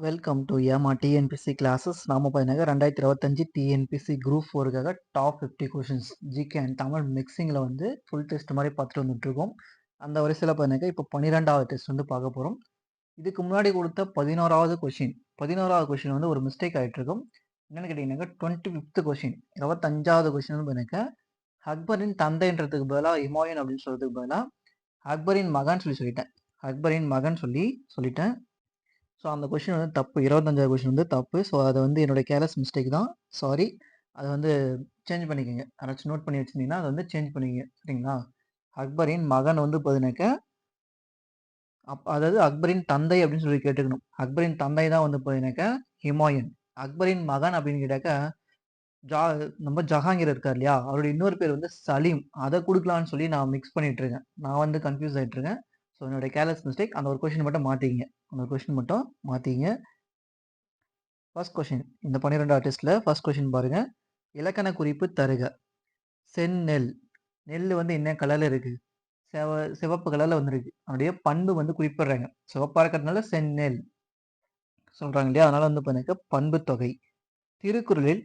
Welcome to ஏமா TNPSC classes. நாம பார்த்தீங்கன்னா 2025 டிஎன்பிசி குரூப் 4க்காக top 50 questions GK and Tamil மிக்சிங்கில் வந்து ஃபுல் டெஸ்ட் மாதிரி பார்த்துட்டு வந்துட்டுருக்கோம். அந்த வரிசையில் பார்த்தீங்கன்னா இப்போ 12வது டெஸ்ட் வந்து பார்க்க போகிறோம். இதுக்கு முன்னாடி கொடுத்த 11வது கொஷின் வந்து ஒரு மிஸ்டேக் ஆகிட்டு இருக்கும். என்னென்னு கேட்டிங்கன்னாக்கா 25th கொஷின் 25வது கொஷின் வந்து பார்த்தீங்கன்னா அக்பரின் தந்தைன்றதுக்கு பதிலாக ஹுமாயூன் அப்படின்னு சொல்றதுக்கு பதிலாக அக்பரின் மகன் சொல்லிட்டேன். அக்பரின் மகன் சொல்லிட்டேன். ஸோ அந்த கொஷின் வந்து தப்பு. 25வது கொஷின் வந்து தப்பு. ஸோ அதை வந்து என்னுடைய கேர்லெஸ் மிஸ்டேக் தான். சாரி. அதை வந்து சேஞ்ச் பண்ணிக்கோங்க. யாராச்சும் நோட் பண்ணி வச்சுருந்தீங்கன்னா அதை வந்து சேஞ்ச் பண்ணிக்கங்க. சரிங்களா? அக்பரின் மகன் வந்து பார்த்தீங்கன்னாக்கா அதாவது அக்பரின் தந்தை அப்படின்னு சொல்லி கேட்டுக்கணும். அக்பரின் தந்தை தான் வந்து பார்த்தீங்கன்னாக்கா ஹுமாயூன். அக்பரின் மகன் அப்படின்னு கேட்டாக்கா நம்ம ஜஹாங்கீர் இருக்கார் இல்லையா, அவருடைய இன்னொரு பேர் வந்து சலீம். அதை கொடுக்கலான்னு சொல்லி நான் மிக்ஸ் பண்ணிட்டு இருக்கேன். நான் வந்து கன்ஃபியூஸ் ஆகிட்டு இருக்கேன். ஸோ என்னுடைய கேர்லெஸ் மிஸ்டேக். அந்த ஒரு கொஷின் மட்டும் மாற்றிக்கிங்க. ஃபர்ஸ்ட் கொஷின், இந்த 12வது டெஸ்ட்ல ஃபர்ஸ்ட் கொஷின் பாருங்க. இலக்கண குறிப்பு தருக. செந்நெல். நெல் வந்து என்ன கலர்ல இருக்கு? சிவப்பு கலர்ல வந்துருக்கு. அதனுடைய பண்பு வந்து குறிப்பிடுறாங்க. சிவப்பா இருக்கிறதுனால செந்நெல் சொல்றாங்க இல்லையா, அதனால வந்து பாருங்க பண்பு தொகை. திருக்குறளில்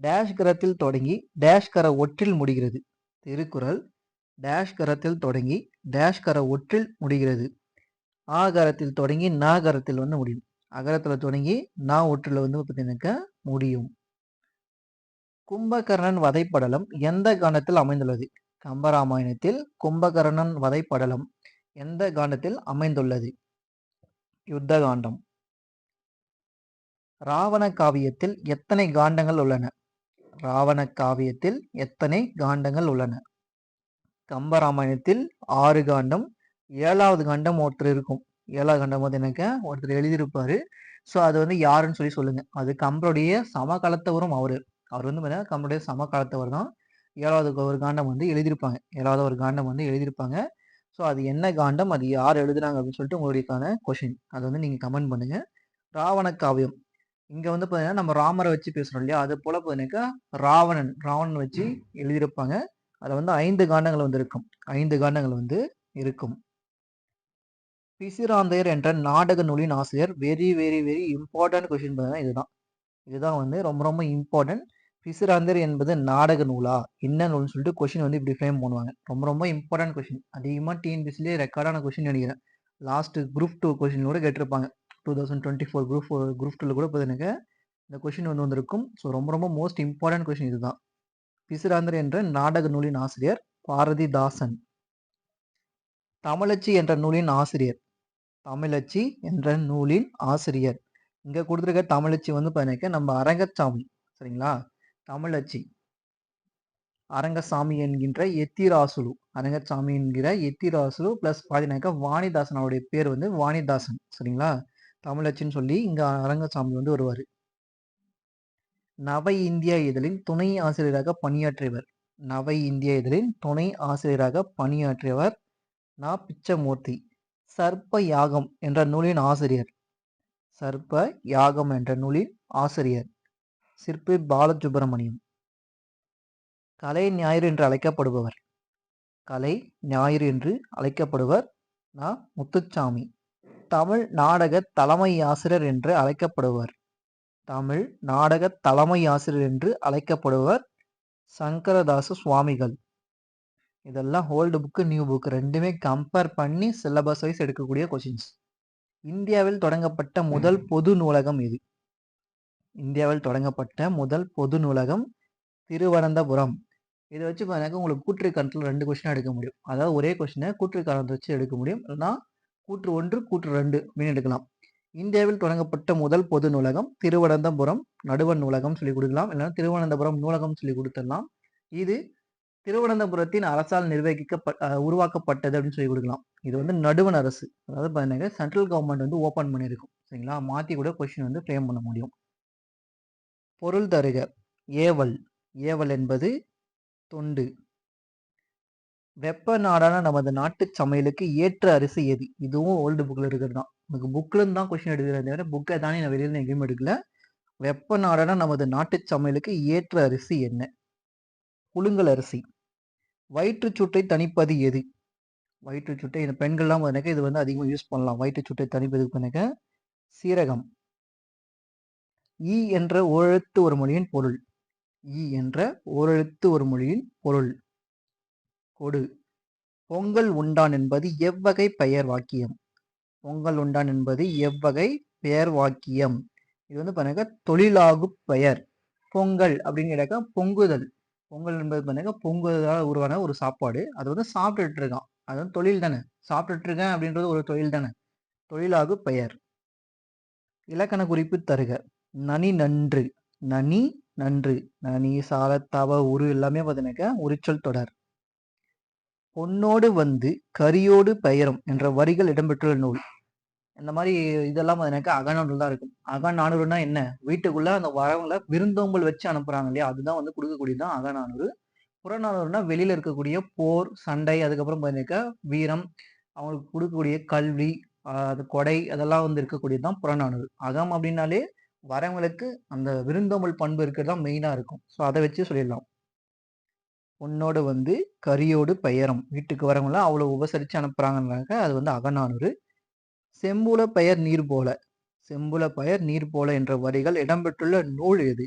டேஷ் கரத்தில் தொடங்கி டேஷ் கர ஒற்றில் முடிகிறது. திருக்குறள் டேஷ் கரத்தில் தொடங்கி டேஷ் கர ஒற்றில் முடிகிறது. ஆகரத்தில் தொடங்கி நாகரத்தில் வந்து முடியும். அகரத்துல தொடங்கி நா ஒற்றில் வந்து பார்த்தீங்கன்னாக்கா முடியும். கும்பகர்ணன் வதைப்படலம் எந்த காண்டத்தில் அமைந்துள்ளது? கம்பராமாயணத்தில் கும்பகர்ணன் வதைப்படலம் எந்த காண்டத்தில் அமைந்துள்ளது? யுத்த காண்டம். ராவண காவியத்தில் எத்தனை காண்டங்கள் உள்ளன? ராவண காவியத்தில் எத்தனை காண்டங்கள் உள்ளன? கம்பராமாயணத்தில் 6 காண்டம். 7வது காண்டம் ஒருத்தர் இருக்கும். 7வது காண்டம் வந்து எனக்கு ஒருத்தர் எழுதியிருப்பாரு. ஸோ அது வந்து யாருன்னு சொல்லி சொல்லுங்க. அது கம்பருடைய சமகாலத்தவரும் அவர் வந்து பார்த்தீங்கன்னா கம்பருடைய சமகாலத்தவர் தான். 7வது ஒரு காண்டம் வந்து எழுதியிருப்பாங்க. ஸோ அது என்ன காண்டம், அது யார் எழுதுனாங்க அப்படின்னு சொல்லிட்டு உங்களுக்கான கொஷின். அது வந்து நீங்க கமெண்ட் பண்ணுங்க. ராவண காவியம் இங்க வந்து பார்த்தீங்கன்னா நம்ம ராமரை வச்சு பேசுறோம் இல்லையா, அது போல பார்த்தீங்கன்னாக்கா ராவணன் வச்சு எழுதியிருப்பாங்க. அதில் வந்து 5 காண்டங்கள் வந்து இருக்கும். 5 காண்டங்கள் வந்து இருக்கும். பிசிராந்தையர் என்ற நாடக நூலின் ஆசிரியர். Very very very important question பார்த்தீங்கன்னா இதுதான் வந்து ரொம்ப ரொம்ப இம்பார்ட்டன்ட். பிசிராந்தர் என்பது நாடக நூலா, என்ன நூல்னு சொல்லிட்டு கொஸ்டின் வந்து இப்படி ஃப்ரேம் பண்ணுவாங்க. ரொம்ப ரொம்ப இம்பார்ட்டன்ட் கொஸ்டின். அதிகமாக டிஎன்பிசிலே ரெக்கார்டான கொஸ்டின் நினைக்கிறேன். லாஸ்ட் குரூப் 2 கொஸ்டின் கூட கேட்டிருப்பாங்க. 2024 குரூப் 2ல கூட பார்த்தீங்கன்னா இந்த கொஸ்டின் வந்து வந்திருக்கும். ஸோ ரொம்ப ரொம்ப மோஸ்ட் இம்பார்ட்டன்ட் கொஸ்டின் இதுதான். பிசிராந்தர் என்ற நாடக நூலின் ஆசிரியர் பாரதிதாசன். தமிழச்சி என்ற நூலின் ஆசிரியர். தமிழச்சி என்ற நூலின் ஆசிரியர். இங்க கொடுத்துருக்க தமிழச்சி வந்து பார்த்தீங்கன்னா நம்ம அரங்கசாமி. சரிங்களா? தமிழச்சி அரங்கசாமி என்கின்ற எத்திராசுலு. அரங்கசாமி என்கிற எத்திராசுலு பிளஸ் பார்த்தீங்கன்னாக்கா வாணிதாசன், அவருடைய பேர் வந்து வாணிதாசன். சரிங்களா? தமிழச்சின்னு சொல்லி இங்க அரங்கசாமி வந்து வருவார். நவ இந்தியா இதழின் துணை ஆசிரியராக பணியாற்றியவர். நவ இந்தியா இதழின் துணை ஆசிரியராக பணியாற்றியவர் நா. பிச்சமூர்த்தி. சர்ப்ப யாகம் என்ற நூலின் ஆசிரியர். சர்ப்ப யாகம் என்ற நூலின் ஆசிரியர் சிற்பி பாலசுப்பிரமணியம். கலை ஞாயிறு என்று அழைக்கப்படுபவர். கலை ஞாயிறு என்று அழைக்கப்படுவர் நா. முத்துச்சாமி. தமிழ் நாடக தலைமை ஆசிரியர் என்று அழைக்கப்படுவர். தமிழ் நாடக தலைமை ஆசிரியர் என்று அழைக்கப்படுவர் சங்கரதாச சுவாமிகள். இதெல்லாம் ஓல்டு புக்கு நியூ புக் ரெண்டுமே கம்பேர் பண்ணி சிலபஸ் வைஸ் எடுக்கக்கூடிய கொஸ்டின்ஸ். இந்தியாவில் தொடங்கப்பட்ட முதல் பொது நூலகம் எது? இந்தியாவில் தொடங்கப்பட்ட முதல் பொது நூலகம் திருவனந்தபுரம். இதை வச்சு பார்த்தீங்கன்னா உங்களுக்கு கூற்று கணக்கில் 2 கொஸ்டின் எடுக்க முடியும். அதாவது ஒரே கொஸ்டினை கூற்று காரணத்தை வச்சு எடுக்க முடியும். இல்லைன்னா கூற்று 1 கூற்று 2 அப்படின்னு எடுக்கலாம். இந்தியாவில் தொடங்கப்பட்ட முதல் பொது நூலகம் திருவனந்தபுரம் நடுவண் நூலகம் சொல்லி கொடுக்கலாம். இல்லைன்னா திருவனந்தபுரம் நூலகம் சொல்லி கொடுத்துடலாம். இது திருவனந்தபுரத்தின் அரசால் உருவாக்கப்பட்டது அப்படின்னு சொல்லி கொடுக்கலாம். இது வந்து நடுவண் அரசு, அதாவது பார்த்தீங்கன்னா சென்ட்ரல் கவர்மெண்ட் வந்து ஓப்பன் பண்ணியிருக்கும். சரிங்களா? மாற்றி கூட கொஸ்டின் வந்து ஃப்ரேம் பண்ண முடியும். பொருள் தருக. ஏவல். ஏவல் என்பது தொண்டு. வெப்ப நாடான நமது நாட்டு சமையலுக்கு ஏற்ற அரிசி எது? இதுவும் ஓல்டு புக்ல இருக்கிறது தான். உங்களுக்கு புக்ல இருந்து தான் கொஸ்டின் எடுக்கிறத தவிர புக்கை தானே நான் வெளியில எங்கேயும் எடுக்கல. வெப்ப நாடான நமது நாட்டு சமையலுக்கு ஏற்ற அரிசி என்ன? புழுங்கல் அரிசி. வயிற்றுச்சுட்டை தணிப்பது எது? வயிற்றுச்சுட்டை இந்த பெண்கள்லாம் இது வந்து அதிகமாக யூஸ் பண்ணலாம். வயிற்றுச்சுட்டை தணிப்பதுக்கு சீரகம். ஈ என்ற ஓரெழுத்து ஒரு மொழியின் பொருள். ஈ என்ற ஓரெழுத்து ஒரு மொழியின் பொருள். கொடு. பொங்கல் உண்டான் என்பது எவ்வகை பெயர் வாக்கியம்? பொங்கல் உண்டான் என்பது எவ்வகை பெயர் வாக்கியம்? இது வந்து பாருங்க தொழிலாகு பெயர். பொங்கல் அப்படின்னு கேட்டாக்கா பொங்குதல். பொங்கல் என்பது பாருங்க பொங்குதலால் உருவான ஒரு சாப்பாடு. அது வந்து சாப்பிட்டுட்டு இருக்கான். அது வந்து தொழில் தானே. சாப்பிட்டுட்டு இருக்கேன் அப்படின்றது ஒரு தொழில் தானே. தொழிலாகு பெயர். இலக்கண குறிப்பு தருக. நனி நன்று. நனி நன்று. நனி சால தவ உரு எல்லாமே பார்த்தீங்கன்னாக்கா உரிச்சொல் தொடர். பொன்னோடு வந்து கரியோடு பெயரும் என்ற வரிகள் இடம்பெற்றுள்ள நூல். இந்த மாதிரி இதெல்லாம் எனக்கு அகநானூறு தான் இருக்கும். அகநானூறுனா என்ன? வீட்டுக்குள்ள அந்த வரவங்களை விருந்தோம்பல் வச்சு அனுப்புறாங்க இல்லையா, அதுதான் வந்து கொடுக்கக்கூடியதுதான் அகநானூறு. புறநானூறுனா வெளியில இருக்கக்கூடிய போர் சண்டை, அதுக்கப்புறம் பார்த்தீங்கன்னாக்கா வீரம், அவங்களுக்கு கொடுக்கக்கூடிய கல்வி, அது கொடை, அதெல்லாம் வந்து இருக்கக்கூடியதுதான் புறநானூறு. அகம் அப்படின்னாலே வரவங்களுக்கு அந்த விருந்தோம்பல் பண்பு இருக்கிறது தான் மெயினா இருக்கும். ஸோ அதை வச்சு சொல்லிடலாம். பொன்னோடு வந்து கரியோடு பெயரும், வீட்டுக்கு வரவங்கள அவ்வளவு உபசரிச்சு அனுப்புறாங்கன்னாக்க அது வந்து அகநானூறு. செம்புல பெயர் நீர் போல. செம்புல பெயர் நீர் போல என்ற வரிகள் இடம்பெற்றுள்ள நூல் எது?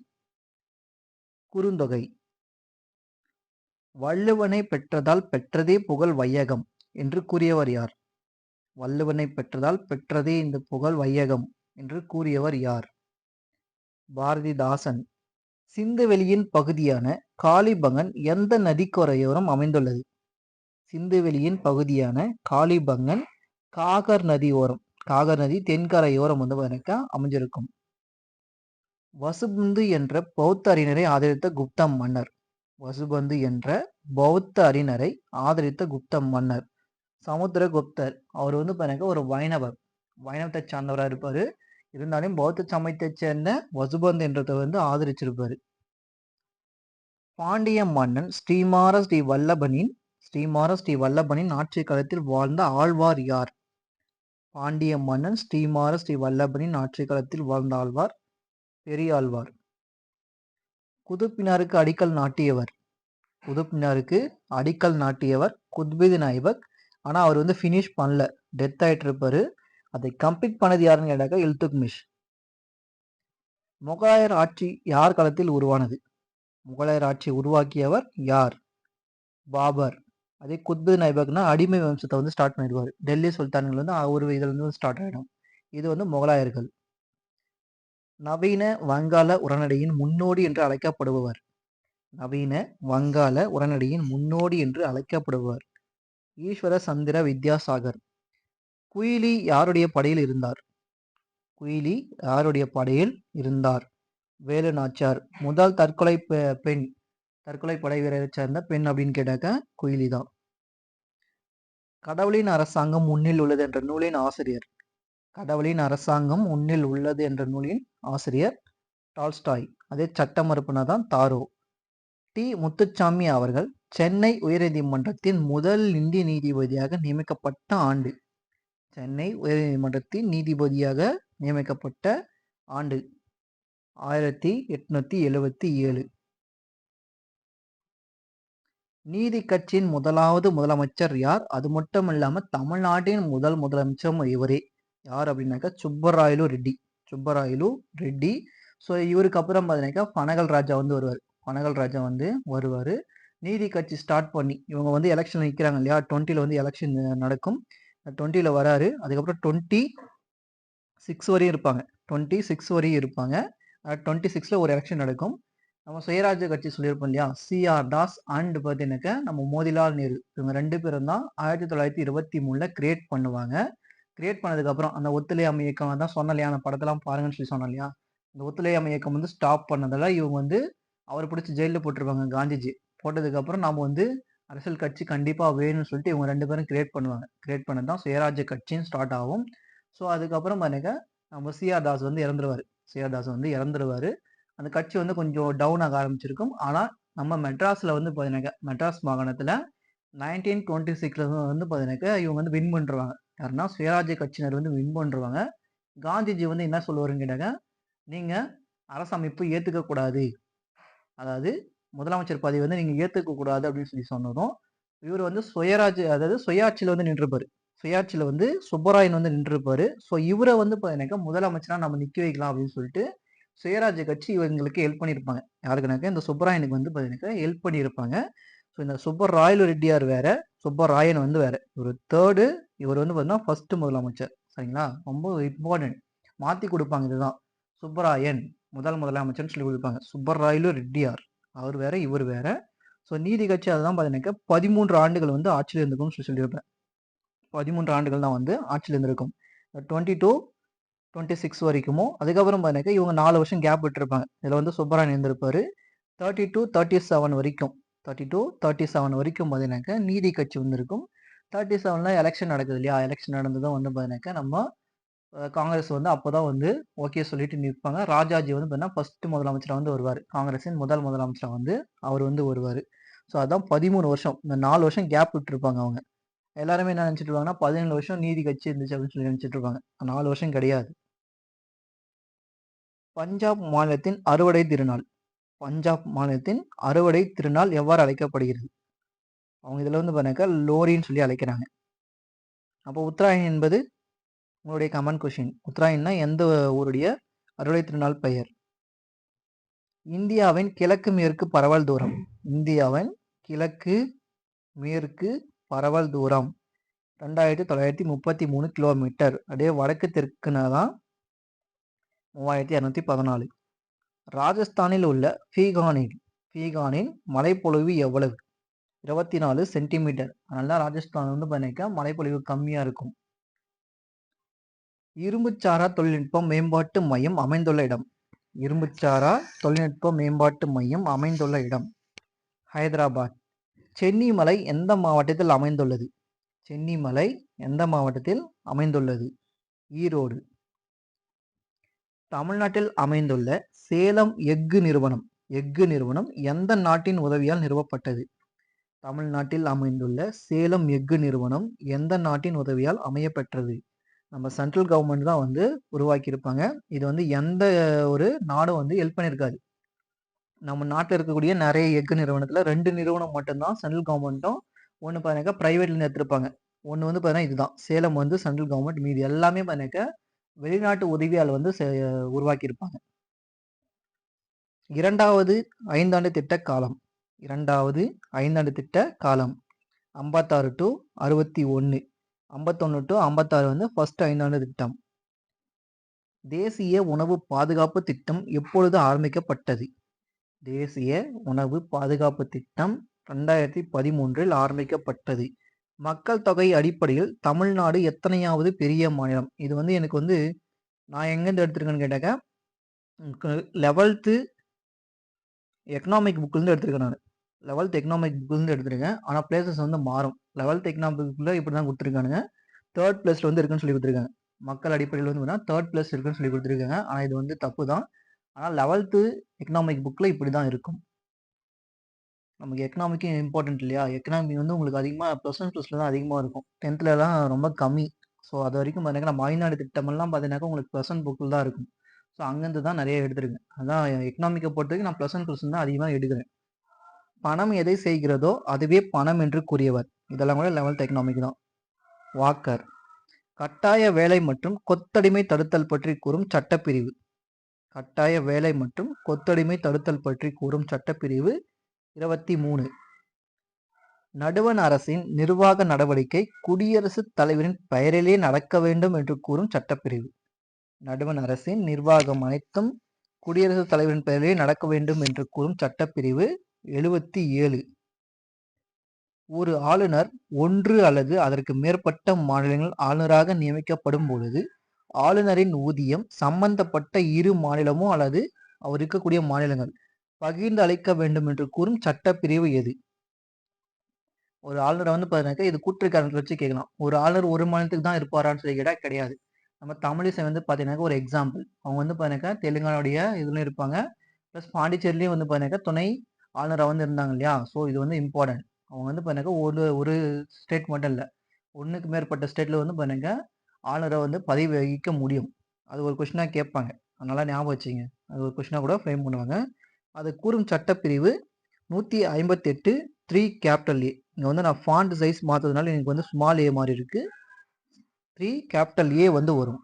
குறுந்தொகை. வள்ளுவனை பெற்றதால் பெற்றதே புகழ் வையகம் என்று கூறியவர் யார்? வள்ளுவனை பெற்றதால் பெற்றதே இந்த புகழ் வையகம் என்று கூறியவர் யார்? பாரதிதாசன். சிந்துவெளியின் பகுதியான காளிபங்கன் எந்த நதிக்கரையோரம் அமைந்துள்ளது? சிந்துவெளியின் பகுதியான காளிபங்கன் காகர் நதி ஓரம், காகர் நதி தென்கரையோரம் வந்து அமைஞ்சிருக்கும். வசுபந்து என்ற பௌத்த அறிஞரை ஆதரித்த குப்த மன்னர். வசுபந்து என்ற பௌத்த அறிஞரை ஆதரித்த குப்த மன்னர் சமுத்திரகுப்தர். அவர் வந்து பாருங்க ஒரு வைணவர், வைணவத்தை சார்ந்தவராக இருப்பாரு. இருந்தாலும் பௌத்த சமயத்தை சேர்ந்த வசுபந்து என்றதை வந்து ஆதரிச்சிருப்பாரு. பாண்டிய மன்னன் ஸ்ரீமார ஸ்ரீ வல்லபனின் ஆட்சி காலத்தில் வாழ்ந்த ஆழ்வார் யார்? பாண்டிய மன்னன் ஸ்ரீமார ஸ்ரீ வல்லபனின் ஆட்சி காலத்தில் வாழ்ந்த ஆழ்வார் பெரியாழ்வார். குதுப்பினாருக்கு அடிக்கல் நாட்டியவர். குதுப்பினாருக்கு அடிக்கல் நாட்டியவர் குத்புதீன் ஐபக். ஆனா அவர் வந்து ஃபினிஷ் பண்ணல, டெத் ஆயிட்டு இருப்பாரு. அதை கம்ப்ளீட் பண்ணது யாருன்னு கேட்டாக்கா இல்துத்மிஷ். முகலாயர் ஆட்சி யார் காலத்தில் உருவானது? முகலாயர் ஆட்சி உருவாக்கியவர் யார்? பாபர். அதே குத்புதீன் ஐபக்னா அடிமை வம்சத்தை வந்து ஸ்டார்ட் பண்ணிடுவார். டெல்லி சுல்தான்கள் வந்து ஒரு இதுல இருந்து ஸ்டார்ட் ஆயிடும். இது வந்து முகலாயர்கள். நவீன வங்காள உரைநடையின் முன்னோடி என்று அழைக்கப்படுபவர். நவீன வங்காள உரைநடையின் முன்னோடி என்று அழைக்கப்படுபவர் ஈஸ்வர சந்திர வித்யாசாகர். குயிலி யாருடைய படையில் இருந்தார்? குயிலி யாருடைய படையில் இருந்தார்? வேலு நாச்சியார். முதல் தற்கொலை பெண், தற்கொலை படை வீரரை சேர்ந்த பெண் அப்படின்னு கேட்டாக்க குயிலி தான். கடவுளின் அரசாங்கம் உன்னில் உள்ளது என்ற நூலின் ஆசிரியர். கடவுளின் அரசாங்கம் உன்னில் உள்ளது என்ற நூலின் ஆசிரியர் டால்ஸ்டாய். அதே சட்ட மறுப்புனா தான் தாரோ. டி முத்துச்சாமி அவர்கள் சென்னை உயர்நீதிமன்றத்தின் முதல் இந்திய நீதிபதியாக நியமிக்கப்பட்ட ஆண்டு. சென்னை உயர்நீதிமன்றத்தின் நீதிபதியாக நியமிக்கப்பட்ட ஆண்டு 1877. நீதி கட்சியின் முதலாவது முதலமைச்சர் யார்? அது மட்டும் இல்லாம தமிழ்நாட்டின் முதல் முதலமைச்சரும் இவரே. யார் அப்படின்னாக்கா சுப்பராயலு ரெட்டி. சுப்பராயலு ரெட்டி. ஸோ இவருக்கு அப்புறம் பார்த்தீங்கன்னாக்கா பனகல் ராஜா வந்து வருவார். பனகல் ராஜா வந்து வருவார். நீதி கட்சி ஸ்டார்ட் பண்ணி இவங்க வந்து எலெக்ஷன் நிற்கிறாங்க இல்லையா, 20 வந்து எலெக்ஷன் நடக்கும். 20 வராரு. அதுக்கப்புறம் 26 வரையும் இருப்பாங்க. 26 வரையும் இருப்பாங்க. 26ல ஒரு எலெக்ஷன் நடக்கும். நம்ம சுயராஜ்ய கட்சி சொல்லியிருப்போம் இல்லையா, சிஆர் தாஸ் அண்ட் பார்த்தீங்கன்னாக்கா நம்ம மோதிலால் நேரு, இவங்க 2 பேரும் தான் 1923ல கிரியேட் பண்ணுவாங்க. கிரியேட் பண்ணதுக்கப்புறம் அந்த ஒத்துழையாமை இயக்கம் தான் சொன்ன இல்லையா, அந்த படத்தெல்லாம் பாருங்கன்னு சொல்லி சொன்னோம் இல்லையா, இந்த ஒத்துழையாமை இயக்கம் வந்து ஸ்டாப் பண்ணதால இவங்க வந்து அவர் பிடிச்சி ஜெயிலில் போட்டிருப்பாங்க காந்திஜி. போட்டதுக்கப்புறம் நம்ம வந்து அரசியல் கட்சி கண்டிப்பாக வேணும்னு சொல்லிட்டு இவங்க 2 பேரும் கிரியேட் பண்ணுவாங்க. கிரியேட் பண்ணது தான் சுயராஜ்ய கட்சின்னு ஸ்டார்ட் ஆகும். ஸோ அதுக்கப்புறம் பார்த்தீங்கன்னா நம்ம சிஆர் தாஸ் வந்து இறந்துருவார். சிஆர் தாஸ் வந்து இறந்துருவார். அந்த கட்சி வந்து கொஞ்சம் டவுன் ஆக ஆரம்பிச்சிருக்கும். ஆனால் நம்ம மெட்ராஸில் வந்து பார்த்தீங்கன்னாக்கா மெட்ராஸ் மாகாணத்தில் 1926 வந்து பார்த்தீங்கன்னாக்கா இவங்க வந்து வின் பண்ணுறாங்க. யாருன்னா சுயராஜ்ய கட்சியினர் வந்து வின் பண்ணுறாங்க. காந்திஜி வந்து என்ன சொல்லுவாருன்னு கேட்டாங்க, நீங்கள் அரசமைப்பு ஏற்றுக்கக்கூடாது, அதாவது முதலமைச்சர் பதவி வந்து நீங்கள் ஏற்றுக்கக்கூடாது அப்படின்னு சொல்லி சொன்னதும் இவர் வந்து அதாவது சுயாட்சியில் வந்து நின்றுப்பார். சுயாட்சியில் வந்து சுப்பராயன் வந்து நின்றுப்பார். ஸோ இவரை வந்து பார்த்தீங்கன்னாக்கா முதலமைச்சராக நம்ம நிற்க வைக்கலாம் அப்படின்னு சொல்லிட்டு சுயராஜ்ய கட்சி இவங்களுக்கு ஹெல்ப் பண்ணியிருப்பாங்க. யாருக்குனாக்க இந்த சுப்பராயனுக்கு வந்து பார்த்தீங்கன்னாக்கா ஹெல்ப் பண்ணியிருப்பாங்க. ஸோ இந்த சுப்பராயலு ரெட்டியார் வேற, சுப்பராயன் வந்து வேற. இவர் 3 இவர் வந்து பார்த்தீங்கன்னா ஃபர்ஸ்ட் முதலமைச்சர். சரிங்களா? ரொம்ப இம்பார்ட்டன்ட். மாத்தி குடுப்பாங்க இதுதான். சுப்பராயன் முதல் முதலமைச்சர்ன்னு சொல்லி குடுப்பாங்க. சுப்பராயலு ரெட்டியார். அவர் வேற, இவர் வேற. ஸோ நீதி கட்சி அதுதான் பார்த்தீங்கன்னாக்கா 13 ஆண்டுகள் வந்து ஆட்சியில இருந்திருக்கும்னு சொல்லியிருப்பேன். 13 ஆண்டுகள் தான் வந்து ஆட்சியில இருந்திருக்கும். 22, 26 வரைக்குமோ அதுக்கப்புறம் பார்த்தீங்கன்னாக்கா இவங்க 4 வருஷம் கேப் விட்டுருப்பாங்க. இதுல வந்து சுப்பராயன் இருந்திருப்பாரு. 32, 37 வரைக்கும் 32, 37 வரைக்கும் பார்த்தீங்கன்னாக்கா நீதி கட்சி வந்து இருக்கும். 37ல எலெக்ஷன் நடக்குது இல்லையா? எலெக்ஷன் நடந்ததும் வந்து பார்த்தீங்கன்னாக்கா நம்ம காங்கிரஸ் வந்து அப்பதான் வந்து ஓகே சொல்லிட்டு நிற்பாங்க. ராஜாஜி வந்து பார்த்தீங்கன்னா ஃபர்ஸ்ட் முதலமைச்சரா வந்து வருவாரு. காங்கிரஸின் முதல் முதலமைச்சரா வந்து அவர் வந்து வருவாரு. ஸோ அதான் 13 வருஷம். இந்த 4 வருஷம் கேப் விட்டுருப்பாங்க அவங்க. எல்லாருமே என்ன நினைச்சிட்டு இருப்பாங்கன்னா 17 வருஷம் நீதி கட்சி இருந்துச்சு அப்படின்னு சொல்லி நினைச்சிட்டு இருப்பாங்க. 4 வருஷம் கிடையாது. பஞ்சாப் மாநிலத்தின் அறுவடை திருநாள். பஞ்சாப் மாநிலத்தின் அறுவடை திருநாள் எவ்வாறு அழைக்கப்படுகிறது? அவங்க இதுல வந்து பாருங்க லோரின்னு சொல்லி அழைக்கிறாங்க. அப்போ உத்தராயண் என்பது உங்களுடைய கமெண்ட் கொஸ்டின். உத்தராயண்னா எந்த ஊருடைய அறுவடை திருநாள் பெயர்? இந்தியாவின் கிழக்கு மேற்கு பரவல் தூரம். இந்தியாவின் கிழக்கு மேற்கு பரவல் தூரம் 2933 கிலோமீட்டர். அப்படியே வடக்கு தெற்குனா தான் 3214. ராஜஸ்தானில் உள்ள பீகானின் மழைப்பொழிவு எவ்வளவு? 24 சென்டிமீட்டர். அதனால ராஜஸ்தான் வந்து பார்த்தீங்கன்னா மழைப்பொழிவு கம்மியா இருக்கும். இரும்புச்சாரா தொழில்நுட்ப மேம்பாட்டு மையம் அமைந்துள்ள இடம். இரும்புச்சாரா தொழில்நுட்ப மேம்பாட்டு மையம் அமைந்துள்ள இடம் ஹைதராபாத். சென்னிமலை எந்த மாவட்டத்தில் அமைந்துள்ளது? சென்னிமலை எந்த மாவட்டத்தில் அமைந்துள்ளது? ஈரோடு. தமிழ்நாட்டில் அமைந்துள்ள சேலம் எஃகு நிறுவனம் எந்த நாட்டின் உதவியால் நிறுவப்பட்டது? தமிழ்நாட்டில் அமைந்துள்ள சேலம் எஃகு நிறுவனம் எந்த நாட்டின் உதவியால் அமையப்பெற்றது? நம்ம சென்ட்ரல் கவர்மெண்ட் தான் வந்து உருவாக்கியிருப்பாங்க. இது வந்து எந்த ஒரு நாடும் வந்து ஹெல்ப் பண்ணியிருக்காது. நம்ம நாட்டில் இருக்கக்கூடிய நிறைய எஃகு நிறுவனத்துல 2 நிறுவனம் மட்டும்தான் சென்ட்ரல் கவர்மெண்ட்டும், ஒன்று பார்த்தீங்கன்னா பிரைவேட்ல எடுத்திருப்பாங்க. ஒன்று வந்து பார்த்தீங்கன்னா இதுதான் சேலம் வந்து சென்ட்ரல் கவர்மெண்ட், மீதி எல்லாமே பார்த்தீங்கன்னா வெளிநாட்டு உதவியால் வந்து உருவாக்கியிருப்பாங்க. 2வது ஐந்தாண்டு திட்ட காலம். 2வது ஐந்தாண்டு திட்ட காலம் 56 to 61. 51 to 56 வந்து ஃபர்ஸ்ட் ஐந்தாண்டு திட்டம். தேசிய உணவு பாதுகாப்பு திட்டம் எப்பொழுது ஆரம்பிக்கப்பட்டது? தேசிய உணவு பாதுகாப்பு திட்டம் 2013 ஆரம்பிக்கப்பட்டது. மக்கள் தொகை அடிப்படையில் தமிழ்நாடு எத்தனையாவது பெரிய மாநிலம்? இது வந்து எனக்கு வந்து நான் எங்கேருந்து எடுத்திருக்கேன்னு கேட்டாக்க 11th எக்கனாமிக் புக்லேருந்து எடுத்திருக்கேன் நான். 11th எக்கனாமிக் புக்லேருந்து எடுத்திருக்கேன். ஆனால் பிளேசஸ் வந்து மாறும். 11th எக்கனாமிக் புக்கில் இப்படி தான் கொடுத்துருக்கானுங்க. 3rd பிளேஸ்ல வந்து இருக்குன்னு சொல்லி கொடுத்துருக்காங்க. மக்கள் அடிப்படையில் வந்து 3rd பிளேஸ் இருக்குன்னு சொல்லி கொடுத்துருக்காங்க. ஆனால் இது வந்து தப்பு தான். ஆனால் 11th எக்கனாமிக் புக்கில் இப்படி தான் இருக்கும். நமக்கு எக்கனாமிக்கும் இம்பார்ட்டன்ட் இல்லையா? எக்கனாமி வந்து உங்களுக்கு அதிகமாக +1+ல தான் அதிகமாக இருக்கும். 10thலலாம் ரொம்ப கம்மி. ஸோ அது வரைக்கும் பார்த்தீங்கன்னா மாய்நாடு திட்டமெல்லாம் பார்த்தீங்கன்னாக்கா உங்களுக்கு +1 புக்கில் தான் இருக்கும். ஸோ அங்கேருந்து தான் நிறைய எடுத்திருக்கேன். அதான் எக்கனாமிக்கை பொறுத்த வரைக்கும் நான் +1+ தான் அதிகமாக எடுக்கிறேன். பணம் எதை செய்கிறதோ அதுவே பணம் என்று கூறியவர். இதெல்லாம் கூட 11th எக்கனாமிக் தான். வாக்கர். கட்டாய வேலை மற்றும் கொத்தடிமை தடுத்தல் பற்றி கூறும் சட்டப்பிரிவு. கட்டாய வேலை மற்றும் கொத்தடிமை தடுத்தல் பற்றி கூறும் சட்டப்பிரிவு 23. நடுவண் அரசின் நிர்வாக நடவடிக்கை குடியரசுத் தலைவரின் பெயரிலே நடக்க வேண்டும் என்று கூறும் சட்டப்பிரிவு. நடுவண் அரசின் நிர்வாகம் அனைத்தும் குடியரசுத் தலைவரின் பெயரிலே நடக்க வேண்டும் என்று கூறும் சட்டப்பிரிவு 77. ஒரு ஆளுநர் ஒன்று அல்லது அதற்கு மேற்பட்ட மாநிலங்கள் ஆளுநராக நியமிக்கப்படும் பொழுது ஆளுநரின் ஊதியம் சம்பந்தப்பட்ட இரு மாநிலமோ அல்லது அவர் இருக்கக்கூடிய மாநிலங்கள் பகிர்ந்து அளிக்க வேண்டும் என்று கூறும் சட்டப்பிரிவு எது? ஒரு ஆளுநரை வந்து பார்த்தீங்கன்னாக்கா இது கூற்றுக்காரர்கள் வச்சு கேட்கலாம். ஒரு ஆளுநர் ஒரு மாநிலத்துக்கு தான் இருப்பாரான்னு சொல்லி கேட்டால் கிடையாது. நம்ம தமிழிசை வந்து பார்த்தீங்கன்னாக்கா ஒரு எக்ஸாம்பிள். அவங்க வந்து பார்த்தீங்கன்னாக்கா தெலுங்கானாவுடைய இதுலையும் இருப்பாங்க. ப்ளஸ் பாண்டிச்சேரிலையும் வந்து பார்த்தீங்கன்னாக்கா துணை ஆளுநராக வந்து இருந்தாங்க இல்லையா? ஸோ இது வந்து இம்பார்ட்டன்ட். அவங்க வந்து பார்த்தீங்கன்னாக்கா ஒரு ஸ்டேட் மட்டும் இல்லை, ஒன்றுக்கு மேற்பட்ட ஸ்டேட்டில் வந்து பார்த்தீங்கன்னா ஆளுநரை வந்து பதவி வகிக்க முடியும். அது ஒரு கொஸ்டினாக கேட்பாங்க. அதனால ஞாபகம் வச்சுங்க. அது ஒரு கொஸ்டினாக கூட ஃப்ரேம் பண்ணுவாங்க. அது கூறும் சட்டப்பிரிவு 158 3 கேபிட்டல் ஏ. இங்கே வந்து நான் ஃபாண்ட் சைஸ் மாற்றதுனால எனக்கு வந்து ஸ்மால் ஏ மாதிரி இருக்கு. 3 கேபிட்டல் ஏ வந்து வரும்.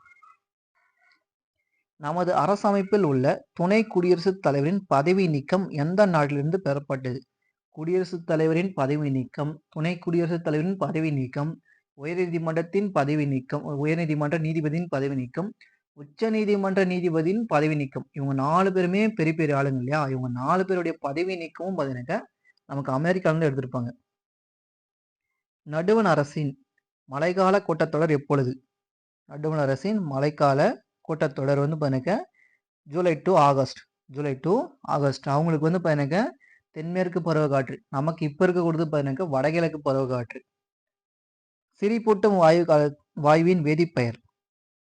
நமது அரசமைப்பில் உள்ள துணை குடியரசுத் தலைவரின் பதவி நீக்கம் எந்த நாட்டிலிருந்து பெறப்பட்டது? குடியரசுத் தலைவரின் பதவி நீக்கம், துணை குடியரசுத் தலைவரின் பதவி நீக்கம், உயர்நீதிமன்றத்தின் பதவி நீக்கம், உயர்நீதிமன்ற நீதிபதியின் பதவி நீக்கம், உச்சநீதிமன்ற நீதிபதியின் பதவி நீக்கம். இவங்க 4 பேருமே பெரிய பெரிய ஆளுங்க இல்லையா? இவங்க 4 பேருடைய பதவி நீக்கமும் பார்த்தீங்கன்னாக்கா, நமக்கு அமெரிக்காலருந்து எடுத்திருப்பாங்க. நடுவண் அரசின் மழைக்கால கூட்டத்தொடர் எப்பொழுது? நடுவண் அரசின் மழைக்கால கூட்டத்தொடர் வந்து பார்த்தீங்கன்னாக்கா, July to August. July to August. அவங்களுக்கு வந்து பார்த்தீங்கன்னாக்கா, தென்மேற்கு பருவக்காற்று. நமக்கு இப்ப இருக்கக்கூடியது பார்த்தீங்கன்னாக்கா, வடகிழக்கு பருவக்காற்று. சிரிப்பூட்டும் வாயுவின் வேதிப்பெயர்.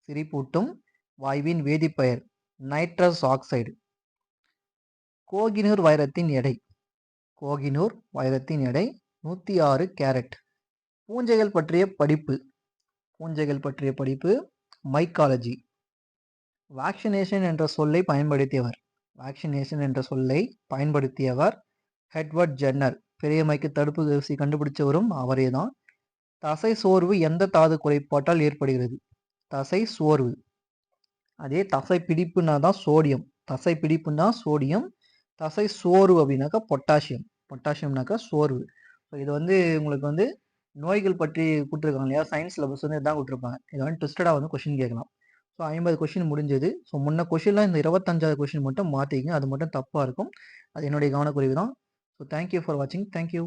சிரிப்பூட்டும் வாயுவின் வேதிப்பெயர் நைட்ரஸ் ஆக்சைடு. கோகினூர் வைரத்தின் எடை. கோகினூர் வைரத்தின் எடை 106 கேரட். பூஞ்சைகள் பற்றிய படிப்பு. பூஞ்சைகள் பற்றிய படிப்பு மைக்காலஜி. வேக்சினேஷன் என்ற சொல்லை பயன்படுத்தியவர். வேக்சினேஷன் என்ற சொல்லை பயன்படுத்தியவர் எட்வர்ட் ஜென்னர். பெரிய மைக்கு தடுப்பூசி கண்டுபிடிச்சவரும் அவரே தான். தசை சோர்வு எந்த தாது குறைபாட்டால் ஏற்படுகிறது? தசை சோர்வு. அதே தசை பிடிப்புனா தான் சோடியம். தசை பிடிப்புனா சோடியம். தசை சோர்வு அப்படின்னாக்கா பொட்டாசியம். பொட்டாசியம்னாக்கா சோர்வு. ஸோ இது வந்து உங்களுக்கு வந்து நோய்கள் பற்றி கொடுத்துருக்காங்க இல்லையா? சயின்ஸ் சிலபஸ் வந்து இதான் கொடுத்துருப்பாங்க. இதை வந்து ட்விஸ்டடாக வந்து கொஷின் கேட்கலாம். ஸோ 50 கொஷின் முடிஞ்சது. ஸோ முன்ன கொஷின்லாம் இந்த 25வது கொஷின் மட்டும் மாற்றிங்க. அது மட்டும் தப்பாக இருக்கும். அது என்னுடைய கவனக்குறைவு தான். ஸோ தேங்க்யூ ஃபார் வாட்சிங். தேங்க்யூ.